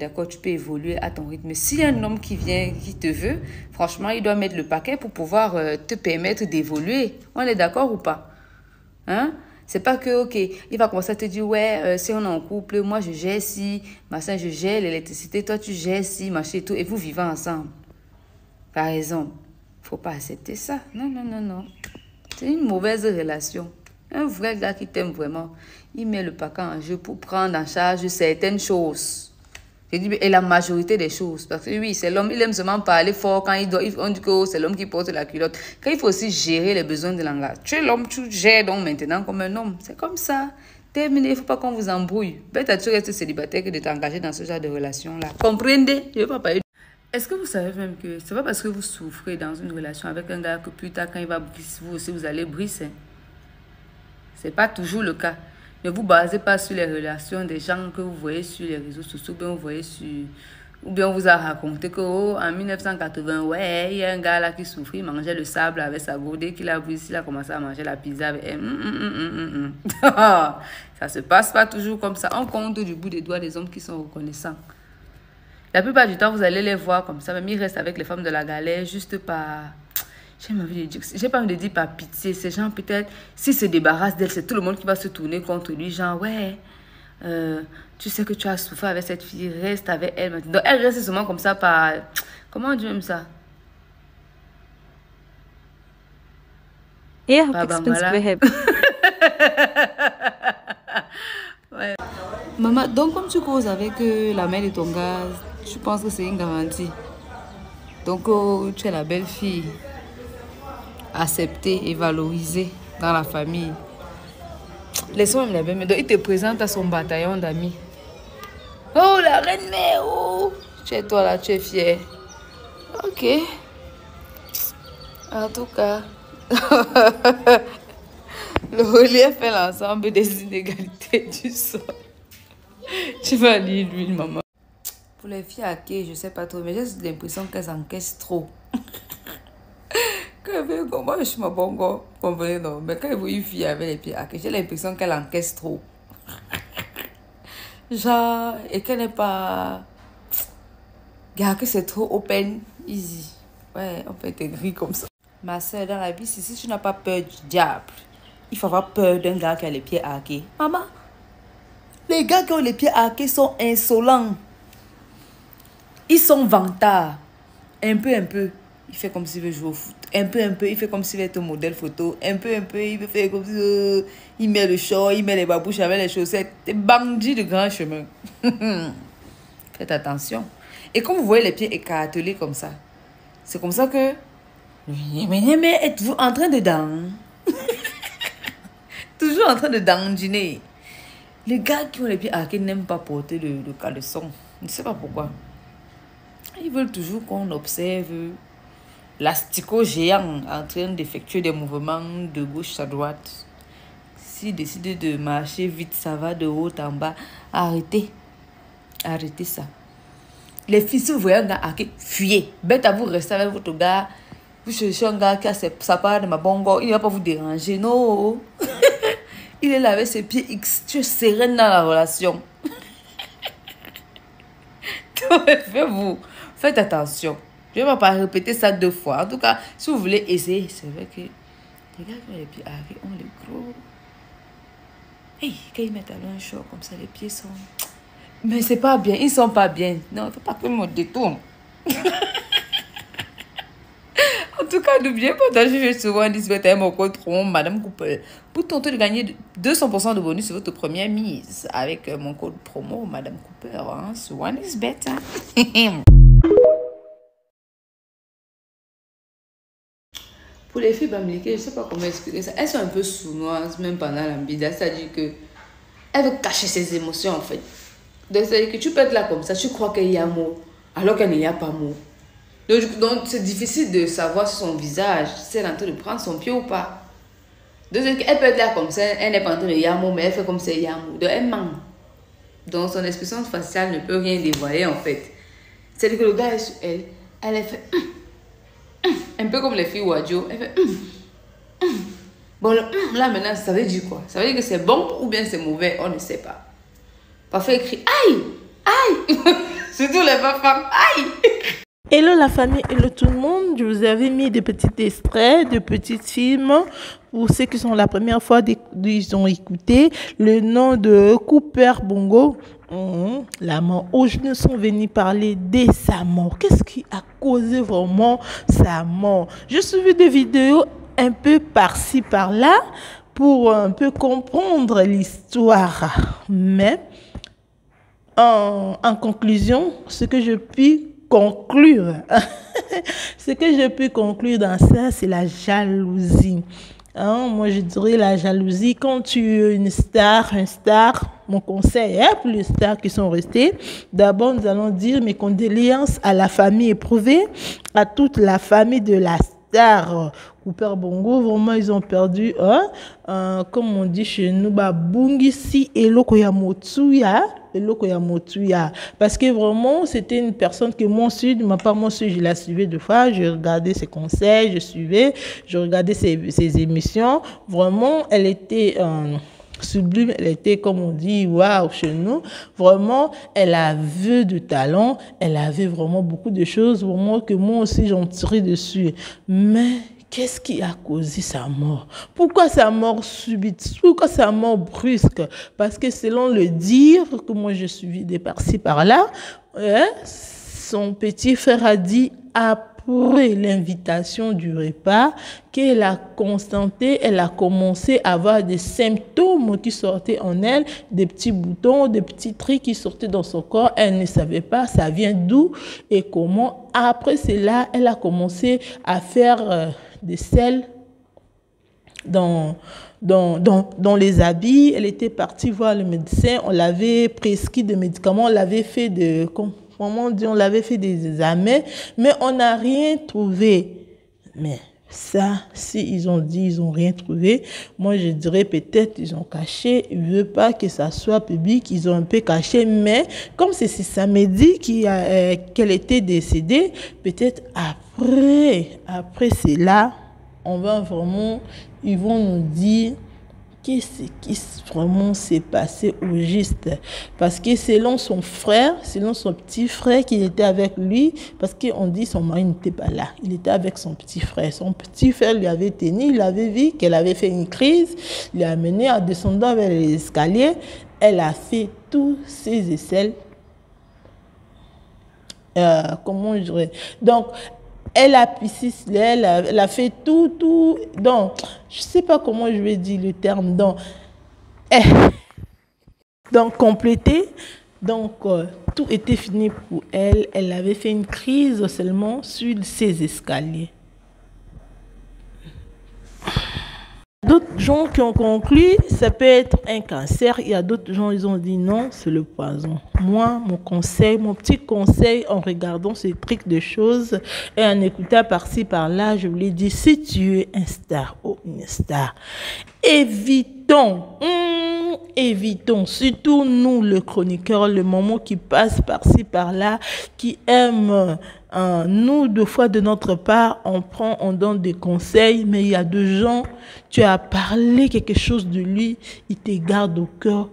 d'accord, tu peux évoluer à ton rythme. Mais s'il y a un homme qui vient, qui te veut, franchement, il doit mettre le paquet pour pouvoir te permettre d'évoluer. On est d'accord ou pas? Hein? C'est pas que, ok, il va commencer à te dire, ouais, si on est en couple, moi je gère si, machin, je gère l'électricité, toi tu gères si, machin et tout, et vous vivez ensemble. Par exemple, faut pas accepter ça. Non, non, non, non. C'est une mauvaise relation. Un vrai gars qui t'aime vraiment, il met le paquet en jeu pour prendre en charge certaines choses. Je dis, et la majorité des choses. Parce que oui, c'est l'homme, il aime seulement parler fort quand on dit que oh, c'est l'homme qui porte la culotte. Quand il faut aussi gérer les besoins de langage. Tu es l'homme, tu gères donc maintenant comme un homme. C'est comme ça. Terminé, il ne faut pas qu'on vous embrouille. Peut-être tu restes célibataire que de t'engager dans ce genre de relation-là. Comprenez? Je ne veux pas parler. Est-ce que vous savez même que c'est pas parce que vous souffrez dans une relation avec un gars que plus tard, quand il va briser, vous aussi, vous allez briser? C'est pas toujours le cas. Ne vous basez pas sur les relations des gens que vous voyez sur les réseaux sociaux, bien vous voyez sur... Ou bien on vous a raconté que oh, en 1980, ouais, il y a un gars là qui souffrait, il mangeait le sable avec sa gourde, dès qu'il a vu, il a commencé à manger la pizza avec elle. Ça se passe pas toujours comme ça. On compte du bout des doigts des hommes qui sont reconnaissants. La plupart du temps, vous allez les voir comme ça, même ils restent avec les femmes de la galère juste par... J'ai pas envie de dire par pitié. Ces gens, peut-être, s'ils se débarrassent d'elle, c'est tout le monde qui va se tourner contre lui. Genre, ouais, tu sais que tu as souffert avec cette fille, reste avec elle maintenant. Donc, elle reste seulement comme ça par... Comment on dit même ça? Par bambala. Ouais. Maman, donc comme tu causes avec la mère de ton gars, tu penses que c'est une garantie. Donc, oh, tu es la belle fille. Accepté et valorisé dans la famille. Laissons même les belles. Donc, il te présente à son bataillon d'amis. Oh, la reine mère, oh. Tu es toi là, tu es fière. Ok. En tout cas, le relief fait l'ensemble des inégalités du sol. Tu vas lire l'huile, maman. Pour les filles à qui, je sais pas trop, mais j'ai l'impression qu'elles encaissent trop. Moi, je suis ma bongo, comprenez non. Mais quand vous une fille avec les pieds hackés, j'ai l'impression qu'elle encaisse trop. Genre, et qu'elle n'est pas... Regarde que c'est trop open, easy. Ouais, on peut être gris comme ça. Ma soeur, dans la vie, si tu n'as pas peur du diable, il faut avoir peur d'un gars qui a les pieds hackés. Maman, les gars qui ont les pieds hackés sont insolents. Ils sont vantards. Un peu. Il fait comme s'il veut jouer au foot. Un peu, il fait comme s'il veut être un modèle photo. Un peu, il veut faire comme si... il met le short, il met les babouches avec les chaussettes. Des bandits de grand chemin. Faites attention. Et quand vous voyez les pieds écartelés comme ça, c'est comme ça que... Mais êtes-vous en train de danser? Toujours en train de dandiner. Les gars qui ont les pieds hackés n'aiment pas porter le caleçon. Je ne sais pas pourquoi. Ils veulent toujours qu'on observe l'asticot géant en train d'effectuer des mouvements de gauche à droite. S'il décide de marcher vite, ça va de haut en bas. Arrêtez. Arrêtez ça. Les filles, si vous voyez un gars hacké, fuyez. Bête à vous rester avec votre gars. Vous cherchez un gars qui a sa part de ma bongo. Il ne va pas vous déranger. Non. Il est là avec ses pieds X. Tu es sereine dans la relation. Faites attention. Je ne vais pas répéter ça 2 fois. En tout cas, si vous voulez essayer, c'est vrai que les gars qui ont les pieds hackés ont les gros. Hey, quand ils mettent un short comme ça, les pieds sont... Mais c'est pas bien. Ils sont pas bien. Non, il ne faut pas que je me détourne. En tout cas, n'oubliez pas d'acheter souvent 18 mon code promo Madame Cooper pour tenter de gagner 200% de bonus sur votre première mise avec mon code promo Madame Cooper hein, sur OneXBet. Hein. Pour les filles bamiliquées, je ne sais pas comment expliquer ça. Elles sont un peu sournoises même pendant l'ambida. C'est-à-dire que elles veulent cacher ses émotions en fait. Donc c'est-à-dire que tu peux être là comme ça, tu crois qu'il y a mot alors qu'il n'y a pas mot. Donc, c'est difficile de savoir sur son visage si elle est en train de prendre son pied ou pas. Donc, elle peut être là comme ça, elle n'est pas en train de yamo, mais elle fait comme ça, yamo. Donc, elle ment. Donc, son expression faciale ne peut rien dévoiler, en fait. C'est-à-dire que le gars est sur elle, elle fait... un peu comme les filles Wadjo, elle fait... Bon, là, maintenant, ça veut dire quoi? Ça veut dire que c'est bon ou bien c'est mauvais, on ne sait pas. Parfois, elle crie, aïe, aïe. Surtout les femmes. Aïe! Hello la famille, hello tout le monde. Je vous avais mis des petits extraits, de petits films pour ceux qui sont la première fois ils ont écouté le nom de Cooper Bongo. La mort. Aujourd'hui, nous sommes venus parler de sa mort. Qu'est-ce qui a causé vraiment sa mort? Je suis vu des vidéos un peu par-ci, par-là pour un peu comprendre l'histoire. Mais en conclusion, ce que je puis conclure, ce que je peux conclure dans ça, c'est la jalousie. Moi, je dirais la jalousie. Quand tu es une star, un star, mon conseil pour les stars qui sont restés, d'abord, nous allons dire mes condoléances à la famille éprouvée, à toute la famille de la star Cooper Bongo. Vraiment, ils ont perdu, comme on dit chez nous, Bungisi et Lokoyamotuya. Parce que vraiment, c'était une personne que moi aussi, de ma part, je la suivais deux fois. Je regardais ses conseils, je regardais ses émissions. Vraiment, elle était sublime, elle était, comme on dit, waouh, chez nous. Vraiment, elle avait de talent, elle avait vraiment beaucoup de choses, vraiment, que moi aussi, j'en tirais dessus. Mais qu'est-ce qui a causé sa mort? Pourquoi sa mort subite? Pourquoi sa mort brusque? Parce que selon le dire que moi je suis de par-ci par-là, son petit frère a dit après l'invitation du repas qu'elle a constaté, elle a commencé à avoir des symptômes qui sortaient en elle, des petits boutons, des petits trucs qui sortaient dans son corps. Elle ne savait pas ça vient d'où et comment. Après cela, elle a commencé à faire des sels dans les habits. Elle était partie voir le médecin. On l'avait prescrit des médicaments. On l'avait fait on l'avait fait des examens, mais on n'a rien trouvé. Mais ça, si ils ont dit ils n'ont rien trouvé, moi je dirais peut-être ils ont caché. Ils ne veulent pas que ça soit public. Ils ont un peu caché, mais comme c'est samedi qu'elle était décédée, peut-être après cela, ils vont nous dire qu'est-ce qui vraiment s'est passé au juste. Parce que selon son petit frère qui était avec lui, parce qu'on dit son mari n'était pas là, il était avec son petit frère. Son petit frère lui avait tenu, il avait vu qu'elle avait fait une crise, il l'a amené en descendant vers les escaliers, elle a fait tous ses aisselles. Comment je dirais? Donc, elle a pissé, elle a fait tout. Donc, je ne sais pas comment je vais dire le terme. Donc complété. Donc, tout était fini pour elle. Elle avait fait une crise seulement sur ses escaliers. D'autres gens qui ont conclu, ça peut être un cancer. Il y a d'autres gens, ils ont dit non, c'est le poison. Moi, mon petit conseil en regardant ces trucs de choses et en écoutant par-ci, par-là, je voulais dire, si tu es un star ou une star, évitons, surtout nous, le chroniqueur, le moment qui passe par-ci, par-là, qui aime, nous, deux fois de notre part, on donne des conseils, mais il y a deux gens, tu as parlé quelque chose de lui, il te garde au cœur.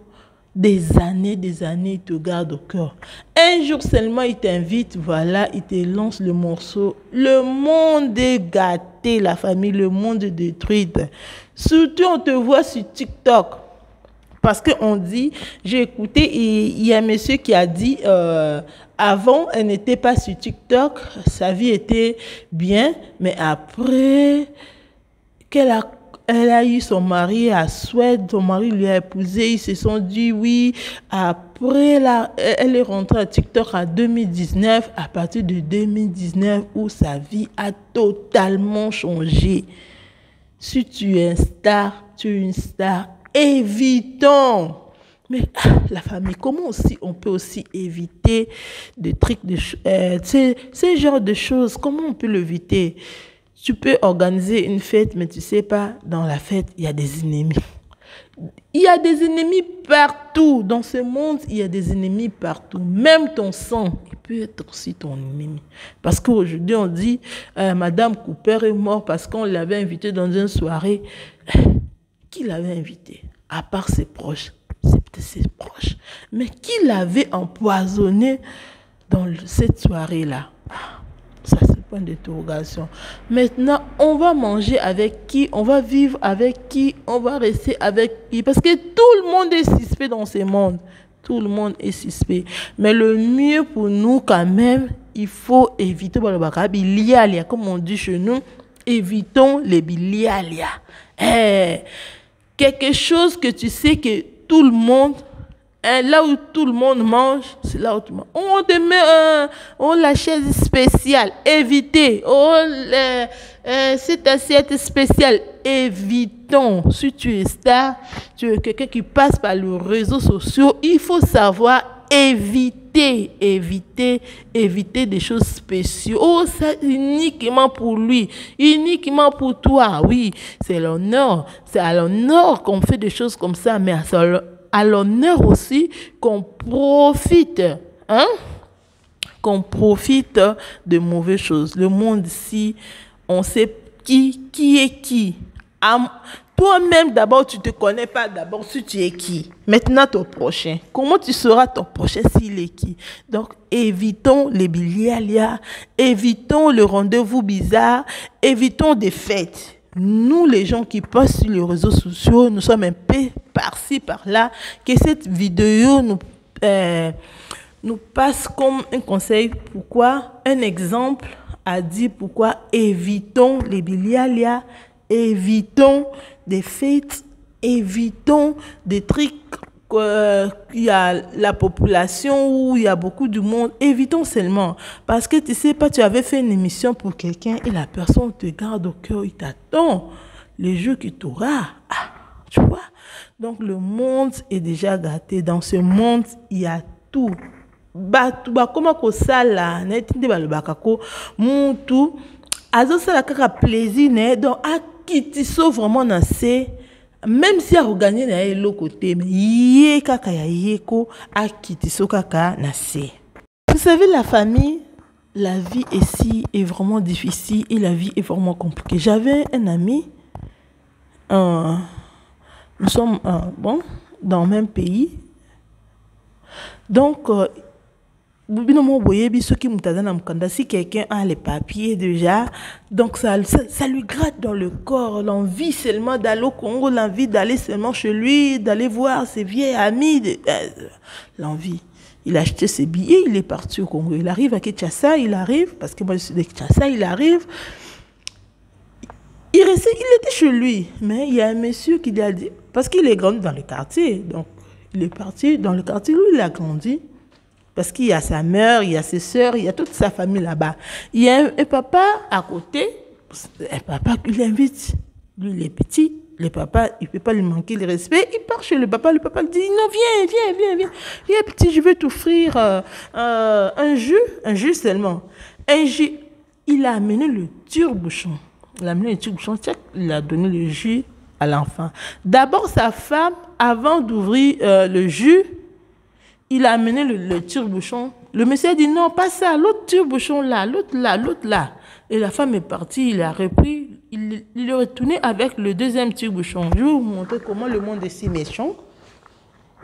Des années, il te garde au cœur. Un jour seulement, il t'invite, voilà, il te lance le morceau. Le monde est gâté, la famille, le monde est détruit. Surtout, on te voit sur TikTok. Parce qu'on dit, j'ai écouté, il y a un monsieur qui a dit, avant, elle n'était pas sur TikTok, sa vie était bien, mais après elle a eu son mari à Suède, son mari lui a épousé, ils se sont dit oui. Après, elle est rentrée à TikTok en 2019, à partir de 2019, où sa vie a totalement changé. Si tu es une star, évitons. Mais la famille, comment aussi on peut aussi éviter des trucs, ces genres de choses, comment on peut l'éviter? Tu peux organiser une fête, mais tu sais pas, dans la fête, il y a des ennemis. Il y a des ennemis partout. Dans ce monde, il y a des ennemis partout. Même ton sang, il peut être aussi ton ennemi. Parce qu'aujourd'hui, on dit, Madame Cooper est morte parce qu'on l'avait invitée dans une soirée. Qui l'avait invitée? À part ses proches. C'est peut-être ses proches. Mais qui l'avait empoisonné? dans cette soirée-là. Ça, c'est point d'interrogation. Maintenant, on va manger avec qui? On va vivre avec qui? On va rester avec qui? Parce que tout le monde est suspect dans ce monde. Tout le monde est suspect. Mais le mieux pour nous, quand même, il faut éviter les bilialia, comme on dit chez nous. Évitons les bilialia. Quelque chose que tu sais que tout le monde, là où tout le monde mange, c'est là où tu manges. On te met la chaise spéciale, évitez. Cette assiette spéciale, évitons. Si tu es star, tu es quelqu'un qui passe par les réseaux sociaux, il faut savoir éviter des choses spéciales. Oh, ça uniquement pour lui, uniquement pour toi. Oui, c'est l'honneur. C'est à l'honneur qu'on fait des choses comme ça, mais à l'honneur aussi qu'on profite, qu'on profite de mauvaises choses. Le monde ici, on sait qui est qui. Toi-même, d'abord, tu ne te connais pas d'abord si tu es qui. Maintenant, ton prochain. Comment tu sauras ton prochain s'il est qui? Donc, évitons les bilialia, évitons le rendez-vous bizarre, évitons des fêtes. Nous, les gens qui passent sur les réseaux sociaux, nous sommes un peu par-ci, par-là, que cette vidéo nous passe comme un conseil. Pourquoi? Un exemple a dit pourquoi évitons les bilialia, évitons des fêtes, évitons des trucs il y a la population où il y a beaucoup de monde, évitons seulement. Parce que tu sais pas, tu avais fait une émission pour quelqu'un et la personne te garde au cœur, il t'attend. Les jeux que tu auras, tu vois. Donc le monde est déjà gâté. Dans ce monde, il y a tout. Comment que ça là, ça la plaisir, donc qui te sauve vraiment dans ces. Même si a regagné na l'autre côté, mais yé kaka ya yeko a quitté so kaka na se. Vous savez, la famille, la vie ici est vraiment difficile et la vie est vraiment compliquée. J'avais un ami, nous sommes dans le même pays, donc si quelqu'un a les papiers déjà, donc ça lui gratte dans le corps, l'envie seulement d'aller au Congo, l'envie d'aller seulement chez lui, d'aller voir ses vieilles amies, l'envie. Il a acheté ses billets, il est parti au Congo. Il arrive à Kinshasa, parce que moi je suis de Kinshasa, il arrive. Il était chez lui, mais il y a un monsieur qui lui a dit, parce qu'il est grandi dans le quartier, donc il est parti dans le quartier, lui il a grandi. Parce qu'il y a sa mère, il y a ses sœurs, il y a toute sa famille là-bas. Il y a un papa à côté, un papa qui l'invite. Lui, il est petit. Le papa, il ne peut pas lui manquer le respect. Il part chez le papa lui dit, non, viens. Viens, petit, je vais t'offrir un jus seulement. Un jus. Il a amené le tire-bouchon. Il a donné le jus à l'enfant. D'abord, sa femme, avant d'ouvrir le jus, il a amené le tire-bouchon. Le monsieur a dit non, pas ça, l'autre tire-bouchon là, l'autre là. Et la femme est partie, il a repris, il est retourné avec le deuxième tire-bouchon. Je vais vous montrer comment le monde est si méchant.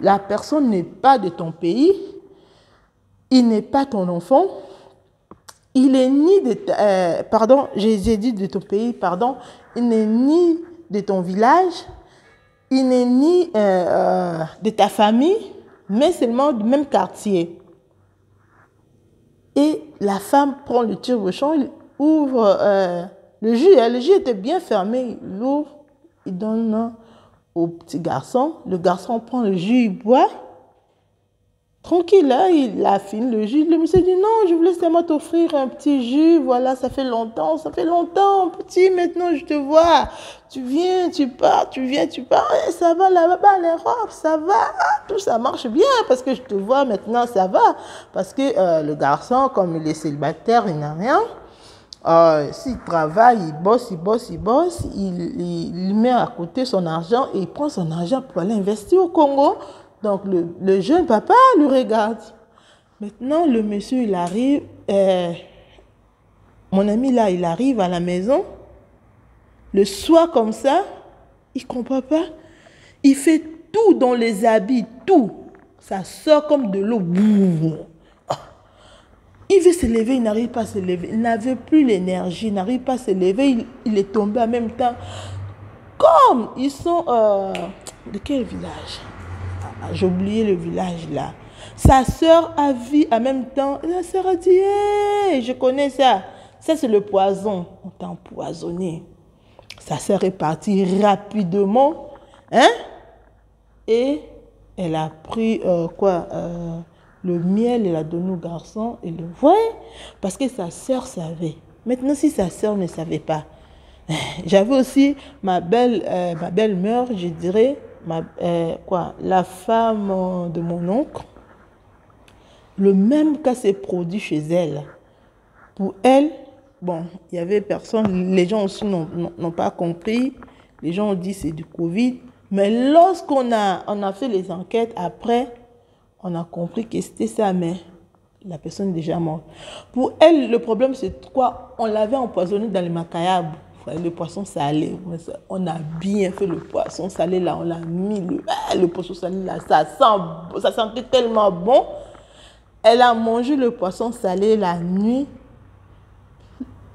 La personne n'est pas de ton pays, il n'est pas ton enfant, il est ni de j'ai dit de ton pays, il n'est ni de ton village, il n'est ni de ta famille, mais seulement du même quartier. Et la femme prend le tire-bouchon, il ouvre le jus. Le jus était bien fermé. Il ouvre, il donne au petit garçon. Le garçon prend le jus, il boit. Tranquille, là, il a fini le jus. Le monsieur dit non, je voulais seulement t'offrir un petit jus. Voilà, ça fait longtemps, petit, maintenant je te vois. Tu viens, tu pars, et ça va là-bas, l'Europe, ça va. Tout ça marche bien parce que je te vois maintenant, ça va. Parce que le garçon, comme il est célibataire, il n'a rien. S'il travaille, il bosse, il met à côté son argent et il prend son argent pour aller investir au Congo. Donc, le jeune papa le regarde. Maintenant, le monsieur, il arrive. Mon ami, là, il arrive à la maison. Le soir, comme ça, il ne comprend pas. Il fait tout dans les habits, tout. Ça sort comme de l'eau. veut se lever, il n'arrive pas à se lever. Il n'avait plus l'énergie, il n'arrive pas à se lever. Il est tombé en même temps. Comme ils sont... de quel village? J'ai oublié le village là. Sa soeur a vu en même temps. La soeur a dit, hey, je connais ça. Ça, c'est le poison. On t'a empoisonné. Sa soeur est partie rapidement. Hein? Et elle a pris le miel, elle a donné au garçon. Et le voyait. Parce que sa soeur savait. Maintenant, si sa soeur ne savait pas. J'avais aussi ma belle-mère, je dirais, la femme de mon oncle. Le même cas s'est produit chez elle. Pour elle, bon, il y avait personne, les gens aussi n'ont pas compris. Les gens ont dit c'est du Covid. Mais lorsqu'on a fait les enquêtes, après, on a compris que c'était ça, mais la personne est déjà morte. Pour elle, le problème c'est quoi? On l'avait empoisonné dans les macayabes. Le poisson salé, on a bien fait le poisson salé là, on l'a mis, le poisson salé là, ça sentait tellement bon. Elle a mangé le poisson salé la nuit,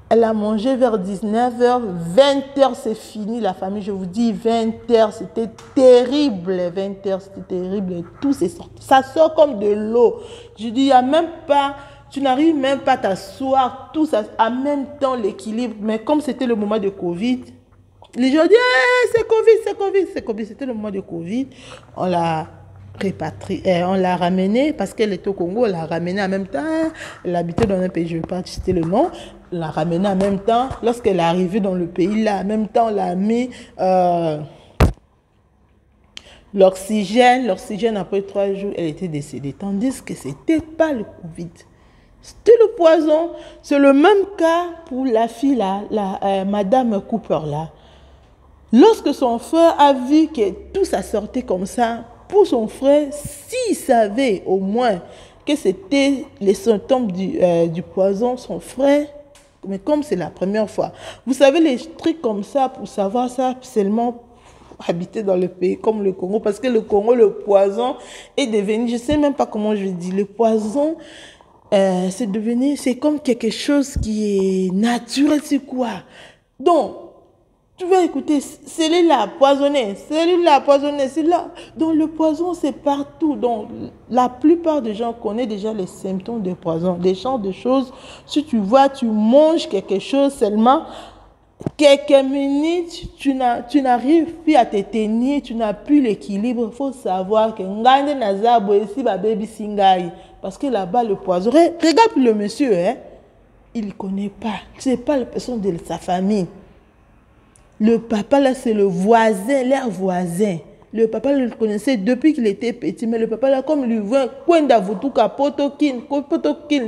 elle a mangé vers 19h, 20h c'est fini la famille, je vous dis 20h, c'était terrible, 20h c'était terrible, et tout c'est sorti, ça sort comme de l'eau. Je dis, il n'y a même pas... Tu n'arrives même pas à t'asseoir, tout ça, en même temps l'équilibre. Mais comme c'était le moment de Covid, les gens disent hey, c'est Covid, c'est Covid, c'est Covid. C'était le moment de Covid. On l'a répatriée, on l'a ramenée parce qu'elle était au Congo, on l'a ramenée en même temps. Elle habitait dans un pays, je ne vais pas citer le nom. On l'a ramenée en même temps. Lorsqu'elle est arrivée dans le pays, là, en même temps, on l'a mis l'oxygène. L'oxygène, après 3 jours, elle était décédée. Tandis que ce n'était pas le Covid. C'était le poison. C'est le même cas pour la fille là, Madame Cooper là. Lorsque son frère a vu que tout ça sortait comme ça, pour son frère, s'il savait au moins que c'était les symptômes du poison, son frère, mais comme c'est la première fois, vous savez les trucs comme ça, pour savoir ça, seulement habiter dans le pays comme le Congo, parce que le Congo, le poison est devenu, je ne sais même pas comment je dis, le poison... c'est comme quelque chose qui est naturel, c'est quoi? Donc, tu vas écouter, celui-là poisonné, c'est là. Donc, le poison, c'est partout. Donc, la plupart des gens connaissent déjà les symptômes de poison. Des genres de choses, si tu vois, tu manges quelque chose seulement, quelques minutes, tu n'arrives plus à te tenir, tu n'as plus l'équilibre. Il faut savoir que Ngande Nazabo ici, baby Singai. Parce que là-bas, le poison, regarde le monsieur, hein, il ne connaît pas. Ce n'est pas la personne de sa famille. Le papa, là, c'est le voisin, leur voisin. Le papa le connaissait depuis qu'il était petit, mais le papa, là, comme il lui voit, le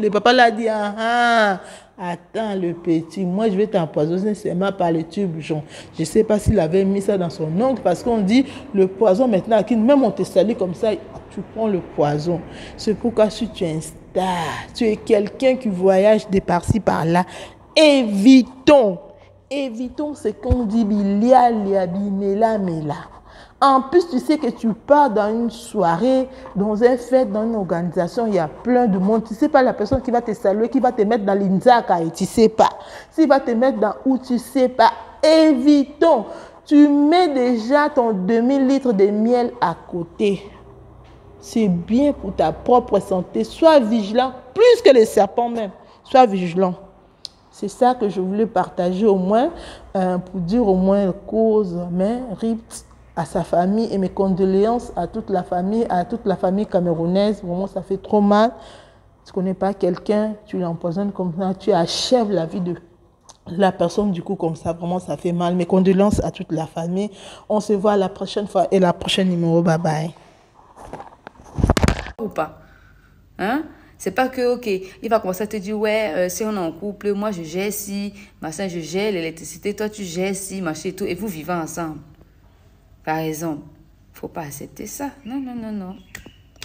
papa l'a dit, attends le petit, moi je vais t'empoisonner seulement par le tube jaune. Je ne sais pas s'il avait mis ça dans son ongle, parce qu'on dit, le poison maintenant, même on te salue comme ça, tu prends le poison. C'est pourquoi si tu es un star, tu es quelqu'un qui voyage de par-ci par-là, évitons ce qu'on dit, mela. En plus, tu sais que tu pars dans une soirée, dans un fête, dans une organisation, il y a plein de monde. Tu ne sais pas la personne qui va te saluer, qui va te mettre dans l'Inzaka et tu ne sais pas. S'il va te mettre dans où tu ne sais pas. Évitons. Tu mets déjà ton 2000 litres de miel à côté. C'est bien pour ta propre santé. Sois vigilant, plus que les serpents même. Sois vigilant. C'est ça que je voulais partager au moins, pour dire au moins la cause, mais RIPT à sa famille et mes condoléances à toute la famille camerounaise. Vraiment, ça fait trop mal. Tu ne connais pas quelqu'un, tu l'empoisonnes comme ça, tu achèves la vie de la personne du coup comme ça. Vraiment, ça fait mal. Mes condoléances à toute la famille. On se voit la prochaine fois et la prochaine numéro. Bye bye. Ou pas, hein? C'est pas que, ok, il va commencer à te dire, ouais, si on est en couple, moi je gère si, machin, je gère l'électricité, toi tu gères si, machin et tout, et vous vivez ensemble. Par exemple, faut pas accepter ça. Non, non, non, non.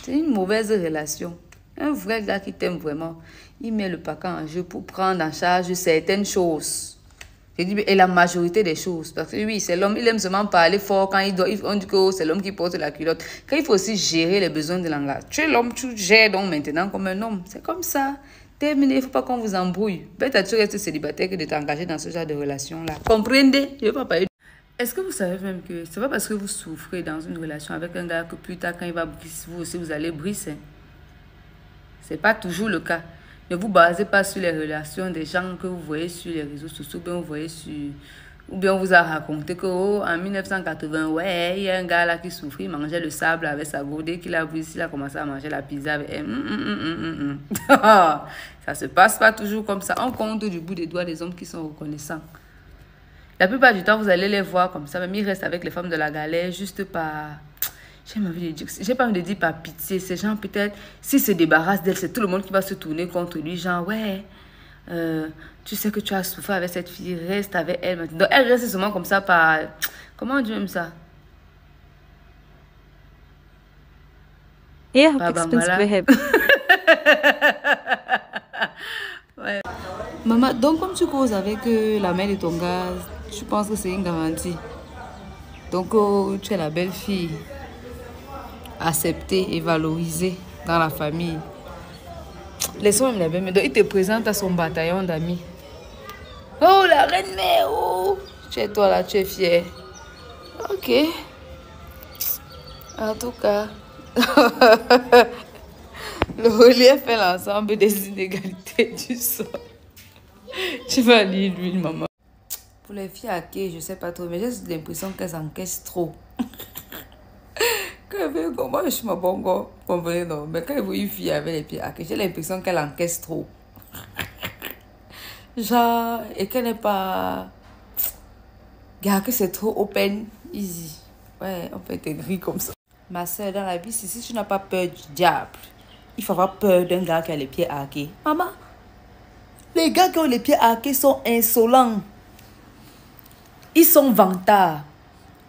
C'est une mauvaise relation. Un vrai gars qui t'aime vraiment, il met le paquet en jeu pour prendre en charge certaines choses. Je dis, et la majorité des choses. Parce que oui, c'est l'homme, il aime seulement parler fort quand on dit que c'est l'homme qui porte la culotte. Quand il faut aussi gérer les besoins de langage. Tu es l'homme, tu gères donc maintenant comme un homme. C'est comme ça. Terminé, il ne faut pas qu'on vous embrouille. Peut-être que tu restes célibataire que de t'engager dans ce genre de relation-là. Comprenez? Je ne veux pas parler. Est-ce que vous savez même que c'est pas parce que vous souffrez dans une relation avec un gars que plus tard, quand il va briser, vous aussi, vous allez briser? C'est pas toujours le cas. Ne vous basez pas sur les relations des gens que vous voyez sur les réseaux sociaux, bien vous voyez sur... Ou bien on vous a raconté que oh, en 1980, ouais, il y a un gars là qui souffrait, il mangeait le sable avec sa gourde, dès qu'il a vu ici, il a commencé à manger la pizza avec elle. Ça se passe pas toujours comme ça. On compte du bout des doigts des hommes qui sont reconnaissants. La plupart du temps, vous allez les voir comme ça, même ils restent avec les femmes de la galère juste par... J'ai pas envie de dire par pitié. Ces gens, peut-être, s'ils se débarrassent d'elle, c'est tout le monde qui va se tourner contre lui. Genre, ouais, tu sais que tu as souffert avec cette fille, reste avec elle maintenant. Donc, elle reste seulement comme ça par... Comment on dit même ça? Par bambala. Ouais. Maman, donc comme tu causes avec la mère de ton gars, tu penses que c'est une garantie. Donc, oh, tu es la belle fille acceptée et valorisée dans la famille. Laissons même la belle mère. Donc, il te présente à son bataillon d'amis. Oh, la reine mère, oh, tu es toi là, tu es fière. Ok. En tout cas, le relief fait l'ensemble des inégalités du sol. Tu vas lire l'huile, maman. Pour les filles à qui, je sais pas trop, mais j'ai l'impression qu'elles encaissent trop. Moi, je suis ma bongo, comprenez non? Mais quand je vois une fille avec les pieds à qui, j'ai l'impression qu'elle encaisse trop. Genre, et qu'elle n'est pas... Regarde que c'est trop open, easy. Ouais, on peut être gris comme ça. Ma soeur, dans la vie, si tu n'as pas peur du diable, il faut avoir peur d'un gars qui a les pieds hackés. Maman, les gars qui ont les pieds hackés sont insolents. Ils sont vantards.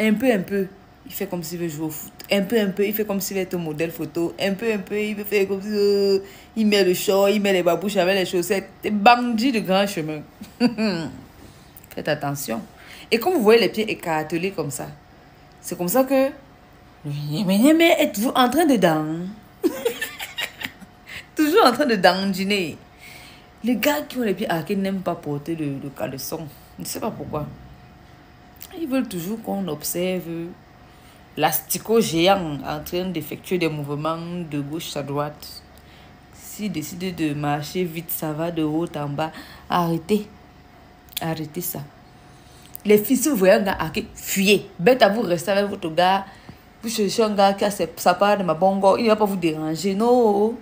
Un peu. Il fait comme s'il veut jouer au foot. Un peu, il fait comme s'il veut être un modèle photo. Un peu, il veut faire comme si... il met le short, il met les babouches avec les chaussettes. Des bandits de grand chemin. Faites attention. Et quand vous voyez les pieds écartelés comme ça, c'est comme ça que... Mais êtes-vous en train de danser? Toujours en train de dandiner. Les gars qui ont les pieds hackés n'aiment pas porter le caleçon. Je ne sais pas pourquoi. Ils veulent toujours qu'on observe l'asticot géant en train d'effectuer des mouvements de gauche à droite. S'il décide de marcher vite, ça va de haut en bas. Arrêtez ça. Les filles, si vous voyez un gars hacké, fuyez. Bête à vous rester avec votre gars. Vous cherchez un gars qui a sa part de ma bongo, il ne va pas vous déranger. Non.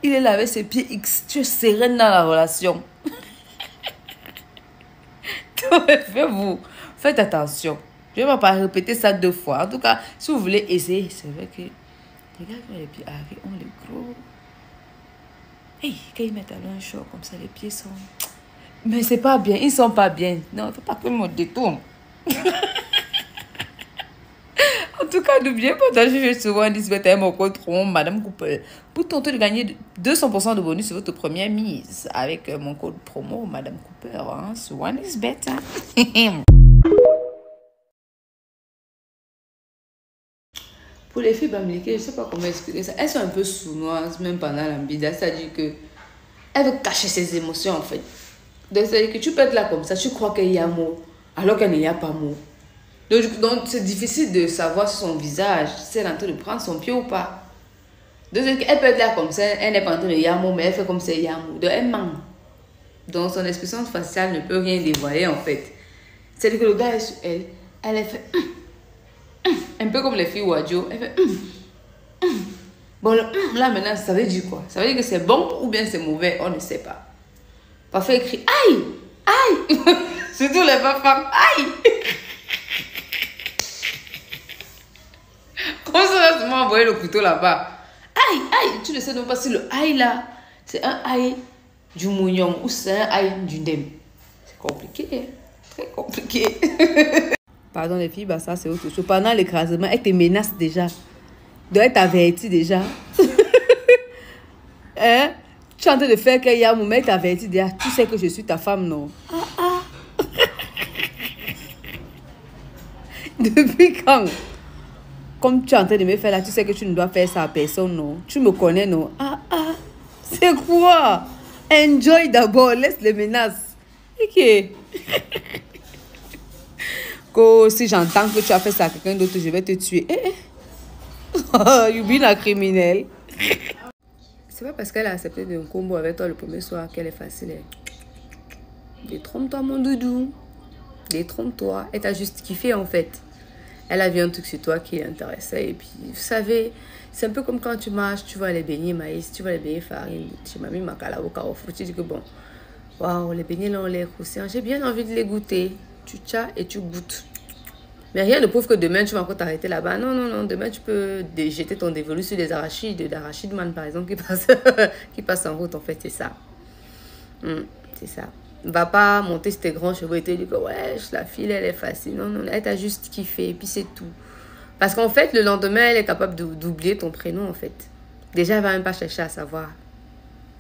Il est là avec ses pieds X. Tu es sereine dans la relation. Faites attention. Je ne vais pas répéter ça 2 fois. En tout cas, si vous voulez essayer, c'est vrai que les gars qui ont les pieds arrêtés ont les gros. Hey, quand ils mettent un short comme ça, les pieds sont... Mais c'est pas bien. Ils sont pas bien. Non, il ne faut pas que je me détourne. En tout cas, n'oubliez pas d'ajouter souvent 10 mon code promo Madame Cooper pour tenter de gagner 200% de bonus sur votre première mise avec mon code promo Madame Cooper sur OneXBet. Pour les filles bamiliquées, je ne sais pas comment expliquer ça. Elles sont un peu sournoises, même pendant l'ambida. C'est-à-dire que elles veulent cacher ses émotions, en fait. Donc, c'est-à-dire que tu peux être là comme ça, tu crois qu'il y a mot, alors qu'il n'y a pas mot. Donc c'est difficile de savoir sur son visage si elle est en train de prendre son pied ou pas. Donc, elle peut être là comme ça, elle n'est pas en train de yamo, mais elle fait comme si elle yamo. Donc, elle ment. Donc, son expression faciale ne peut rien dévoiler, en fait. C'est-à-dire que le gars est sur elle, elle fait... un peu comme les filles Wadjo, elle fait... Bon, là, maintenant, ça veut dire quoi? Ça veut dire que c'est bon ou bien c'est mauvais? On ne sait pas. Parfois, elle crie, aïe! Aïe! Surtout les femmes, aïe! Comment ça va envoyer le couteau là-bas? Aïe, aïe, tu ne sais même pas si le aïe là, c'est un aïe du mougnon ou c'est un aïe du ndem. C'est compliqué, hein? Très compliqué. Pardon les filles, bah ça c'est autre chose. Pendant l'écrasement, elle te menace déjà. Donc elle t'avertit déjà. Hein? Tu es en train de faire qu'il y a un moment, elle t'avertit déjà. Tu sais que je suis ta femme, non? Depuis quand? Comme tu es en train de me faire là, tu sais que tu ne dois faire ça à personne, non? Tu me connais, non? C'est quoi? Enjoy d'abord, laisse les menaces. Ok. Si j'entends que tu as fait ça à quelqu'un d'autre, je vais te tuer. You be la criminelle. C'est pas parce qu'elle a accepté de combo avec toi le premier soir qu'elle est facile. Détrompe-toi, mon doudou. Détrompe-toi. Elle t'a juste kiffé en fait. Elle a vu un truc sur toi qui l'intéressait. Et puis, vous savez, c'est un peu comme quand tu marches, tu vois les beignets maïs, tu vois les beignets farine. Tu m'as mis ma cala au carrefour. Tu dis que bon, waouh, les beignets là ont l'air croustillants. J'ai bien envie de les goûter. Tu tchas et tu goûtes. Mais rien ne prouve que demain, tu vas encore t'arrêter là-bas. Non, non, non. Demain, tu peux jeter ton dévolu sur des arachides, d'arachide man, par exemple, qui passe en route, en fait. C'est ça. C'est ça. Va pas monter sur tes grands cheveux et te dire que, ouais, la fille, elle est facile. Non, non, elle t'a juste kiffé. Et puis, c'est tout. Parce qu'en fait, le lendemain, elle est capable d'oublier ton prénom, en fait. Déjà, elle va même pas chercher à savoir.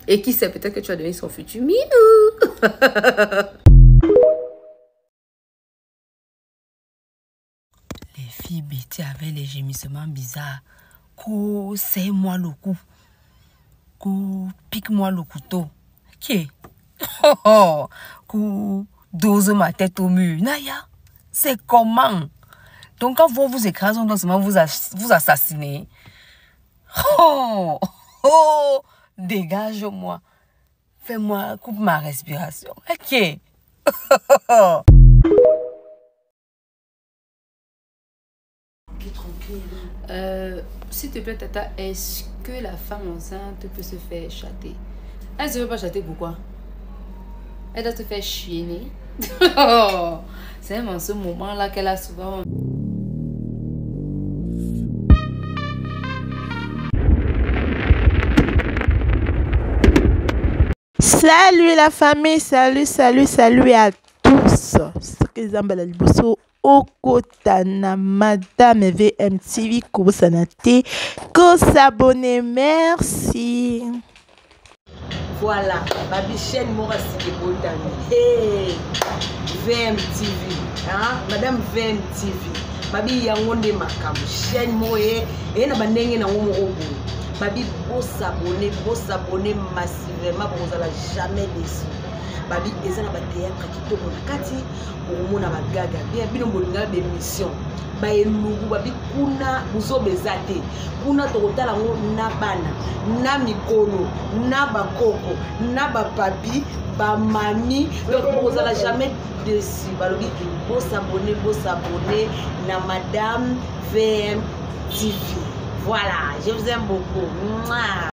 Et qui sait, peut-être que tu vas devenir son futur minou. Les filles bêtées avec les gémissements bizarres. Serre-moi le cou. Pique-moi le couteau. Qui? Dose ma tête au mur. Naya, c'est comment? Donc quand vous écrasez, on doit seulement vous assassiner. Dégage-moi. Fais-moi, coupe ma respiration. Ok. S'il te plaît, Tata, est-ce que la femme enceinte peut se faire châter? Elle ne se fait pas châter, pourquoi? Elle doit se faire chienner. C'est même en ce moment-là qu'elle a souvent... Salut la famille, salut à tous. C'est que Zambala Liboso Okotana Madame VMTV Kosanate ko s'abonner, merci. Voilà, babi chaîne moi c'est Botami. Hey, VMTV, hein, Madame VMTV. Babi yangonde makam chaîne moi et na bandenge na ngomo obo. Babi beau s'abonner massivement pour vous allez jamais déçu. Babi ezana ba théâtre kitoko na kati pour mona ba gaga bien bino bolinga be mission. Ba elugu babi kuna buzobezate. Kuna tokotala ngo na bana, na mikolo, na bakoko, na ba papi, ba mami, donc vous allez jamais déçu. Balobi beau s'abonner na Madame VM TV. Voilà, je vous aime beaucoup. Mouah.